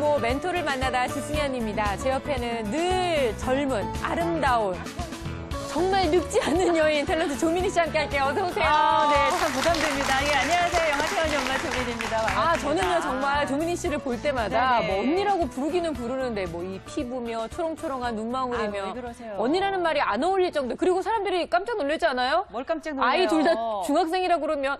안녕하세요. 멘토를 만나다 주승현입니다. 제 옆에는 늘 젊은, 아름다운, 정말 늙지 않는 여인 탤런트 조민희 씨 함께 할게요. 어서 오세요. 네, 참 부담됩니다. 예, 안녕하세요. 영화태원 연마 조민희입니다. 반갑습니다. 저는요 정말 조민희 씨를 볼 때마다 뭐 언니라고 부르기는 부르는데 뭐 이 피부며 초롱초롱한 눈망울이며 왜 그러세요? 언니라는 말이 안 어울릴 정도. 그리고 사람들이 깜짝 놀라지 않아요? 뭘 깜짝 놀라요? 아이 둘 다 중학생이라 그러면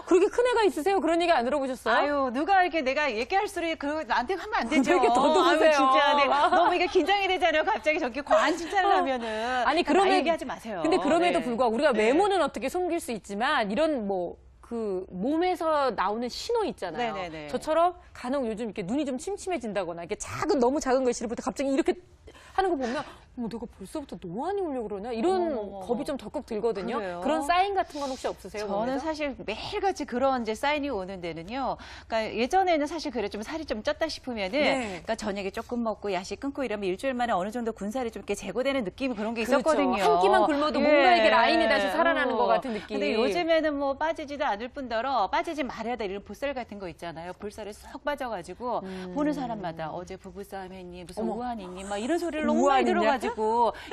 그렇게 큰 애가 있으세요? 그런 얘기 안 들어보셨어요? 아유, 누가 이렇게 내가 얘기할 소리 나한테 하면 안 되죠. 그렇게 더듬으세요. 진짜 너무 이게 긴장이 되잖아요. 갑자기 저렇게 과한 칭찬을 하면은. 아니 그러면 얘기하지 마세요. 근데 그럼에도 네. 불구하고 우리가 외모는 어떻게 숨길 수 있지만 이런 그 몸에서 나오는 신호 있잖아요. 네네네. 저처럼 간혹 요즘 이렇게 눈이 좀 침침해진다거나 이렇게 너무 작은 글씨를 갑자기 이렇게 하는 거 보면 내가 벌써부터 노안이 오려고 그러냐 이런 겁이 좀 덜컥 들거든요. 그래요? 그런 사인 같은 건 혹시 없으세요? 저는 몸에서? 사실 매일같이 그런 이제 사인이 오는 데는요. 그러니까 예전에는 사실 그래 좀 살이 좀 쪘다 싶으면은 그러니까 저녁에 조금 먹고 야식 끊고 이러면 일주일 만에 어느 정도 군살이 좀 이렇게 제거되는 느낌이 그런 게 있었거든요. 그렇죠. 한 끼만 굶어도 뭔가 이게 라인이 다시 살아나는 것 같은 느낌. 근데 요즘에는 뭐 빠지지도 않을 뿐더러 빠지지 말아야 될 이런 볼살 같은 거 있잖아요. 볼살에 쏙 빠져가지고 보는 사람마다 어제 부부싸움 했니 무슨 우한 있니 막 이런 소리를 너무 많이 들어가지고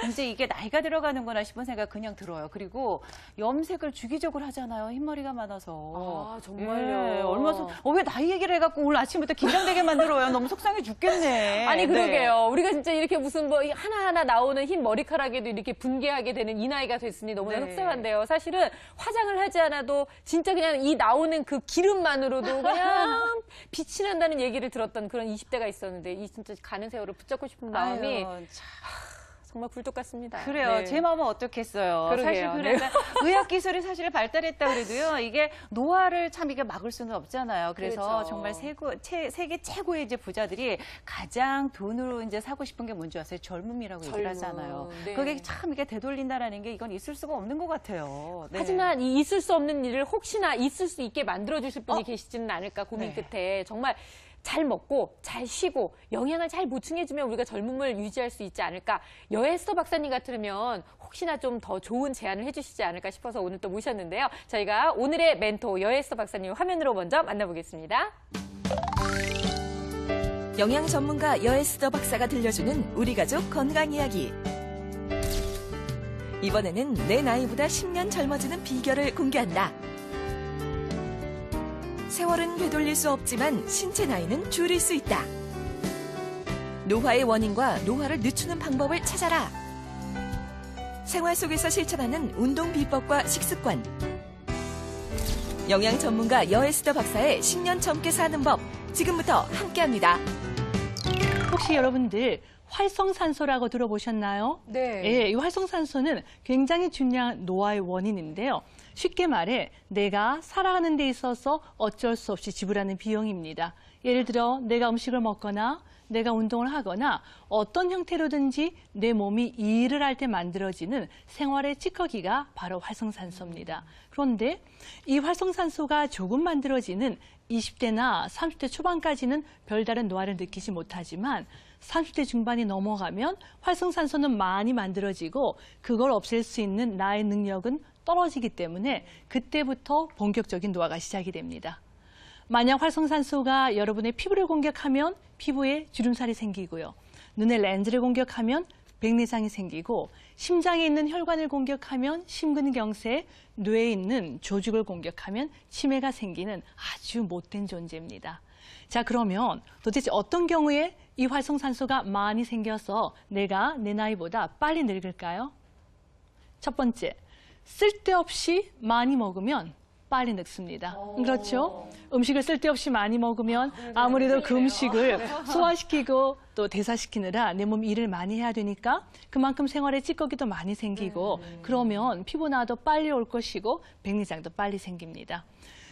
이제 이게 나이가 들어가는구나 싶은 생각 그냥 들어요. 그리고 염색을 주기적으로 하잖아요. 흰머리가 많아서. 정말요? 예, 얼마나 왜 나이 얘기를 해갖고 오늘 아침부터 긴장되게 만들어요. 너무 속상해 죽겠네. 아니 그러게요. 우리가 진짜 이렇게 무슨 뭐 하나하나 나오는 흰 머리카락에도 이렇게 분개하게 되는 이 나이가 됐으니 너무나 속상한데요. 사실은 화장을 하지 않아도 진짜 그냥 이 나오는 그 기름만으로도 그냥 빛이 난다는 얘기를 들었던 그런 20대가 있었는데 이 진짜 가는 세월을 붙잡고 싶은 마음이 정말 굴뚝 같습니다. 그래요. 네. 제 마음은 어떻겠어요. 그러게요. 사실 그래서 의학 기술이 사실 발달했다 그래도요. 이게 노화를 참 이게 막을 수는 없잖아요. 그래서 그렇죠. 정말 세계 최고의 이제 부자들이 가장 돈으로 이제 사고 싶은 게 뭔지 아세요? 젊음이라고 얘기를 하잖아요. 네. 그게 참 이게 되돌린다라는 게 이건 있을 수가 없는 것 같아요. 네. 하지만 이 있을 수 없는 일을 혹시나 있을 수 있게 만들어주실 분이 계시지는 않을까 고민 끝에 정말 잘 먹고 잘 쉬고 영양을 잘 보충해주면 우리가 젊음을 유지할 수 있지 않을까. 여에스더 박사님 같으면 혹시나 좀 더 좋은 제안을 해주시지 않을까 싶어서 오늘 또 모셨는데요. 저희가 오늘의 멘토 여에스더 박사님 화면으로 먼저 만나보겠습니다. 영양 전문가 여에스더 박사가 들려주는 우리 가족 건강 이야기. 이번에는 내 나이보다 10년 젊어지는 비결을 공개한다. 세월은 되돌릴 수 없지만 신체 나이는 줄일 수 있다. 노화의 원인과 노화를 늦추는 방법을 찾아라. 생활 속에서 실천하는 운동 비법과 식습관. 영양 전문가 여에스더 박사의 10년 젊게 사는 법 지금부터 함께합니다. 혹시 여러분들 활성산소라고 들어보셨나요? 네. 예, 이 활성산소는 굉장히 중요한 노화의 원인인데요. 쉽게 말해 내가 살아가는 데 있어서 어쩔 수 없이 지불하는 비용입니다. 예를 들어 내가 음식을 먹거나 내가 운동을 하거나 어떤 형태로든지 내 몸이 일을 할 때 만들어지는 생활의 찌꺼기가 바로 활성산소입니다. 그런데 이 활성산소가 조금 만들어지는 20대나 30대 초반까지는 별다른 노화를 느끼지 못하지만 30대 중반이 넘어가면 활성산소는 많이 만들어지고 그걸 없앨 수 있는 나의 능력은 떨어지기 때문에 그때부터 본격적인 노화가 시작이 됩니다. 만약 활성산소가 여러분의 피부를 공격하면 피부에 주름살이 생기고요. 눈의 렌즈를 공격하면 백내장이 생기고 심장에 있는 혈관을 공격하면 심근경색, 뇌에 있는 조직을 공격하면 치매가 생기는 아주 못된 존재입니다. 자, 그러면 도대체 어떤 경우에 이 활성산소가 많이 생겨서 내가 내 나이보다 빨리 늙을까요? 첫 번째, 쓸데없이 많이 먹으면 빨리 늙습니다. 그렇죠? 음식을 쓸데없이 많이 먹으면 아무래도 그 음식을 소화시키고 또 대사시키느라 내 몸 일을 많이 해야 되니까 그만큼 생활에 찌꺼기도 많이 생기고 그러면 피부나도 빨리 올 것이고 백내장도 빨리 생깁니다.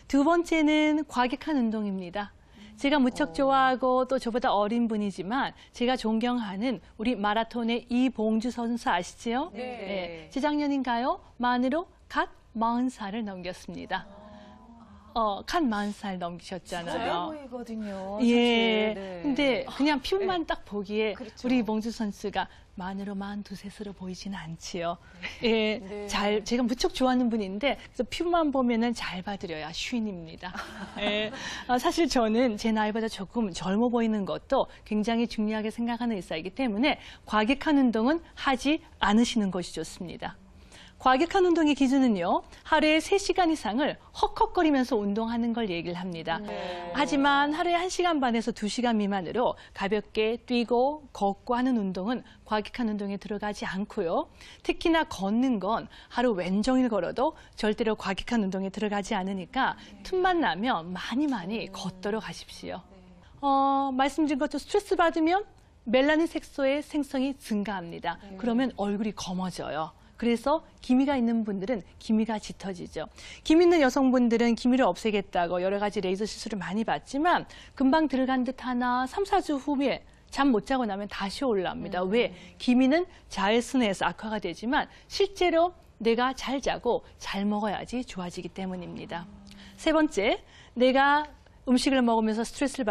두 번째는 과격한 운동입니다. 제가 무척 좋아하고 또 저보다 어린 분이지만 제가 존경하는 우리 마라톤의 이봉주 선수 아시죠? 네. 재작년인가요? 만으로 갓 40살을 넘겼습니다. 간 40살 넘기셨잖아요. 보이거든요. 예. 사실. 네. 근데 그냥 피부만 딱 보기에 그렇죠. 우리 이봉주 선수가 만으로 42셋으로 보이지는 않지요. 예. 네. 제가 무척 좋아하는 분인데, 그래서 피부만 보면은 잘 봐드려야 쉰입니다. 예. 사실 저는 제 나이보다 조금 젊어 보이는 것도 굉장히 중요하게 생각하는 의사이기 때문에 과격한 운동은 하지 않으시는 것이 좋습니다. 과격한 운동의 기준은요, 하루에 3시간 이상을 헉헉거리면서 운동하는 걸 얘기를 합니다. 하지만 하루에 1시간 반에서 2시간 미만으로 가볍게 뛰고 걷고 하는 운동은 과격한 운동에 들어가지 않고요. 특히나 걷는 건 하루 왼종일 걸어도 절대로 과격한 운동에 들어가지 않으니까 틈만 나면 많이 걷도록 하십시오. 말씀드린 것처럼 스트레스 받으면 멜라닌 색소의 생성이 증가합니다. 그러면 얼굴이 검어져요. 그래서 기미가 있는 분들은 기미가 짙어지죠. 기미 있는 여성분들은 기미를 없애겠다고 여러 가지 레이저 시술을 많이 받지만 금방 들어간 듯 하나 3, 4주 후에 잠 못 자고 나면 다시 올라옵니다. 왜? 기미는 자외선에서 악화가 되지만 실제로 내가 잘 자고 잘 먹어야지 좋아지기 때문입니다. 세 번째, 내가 음식을 먹으면서 스트레스를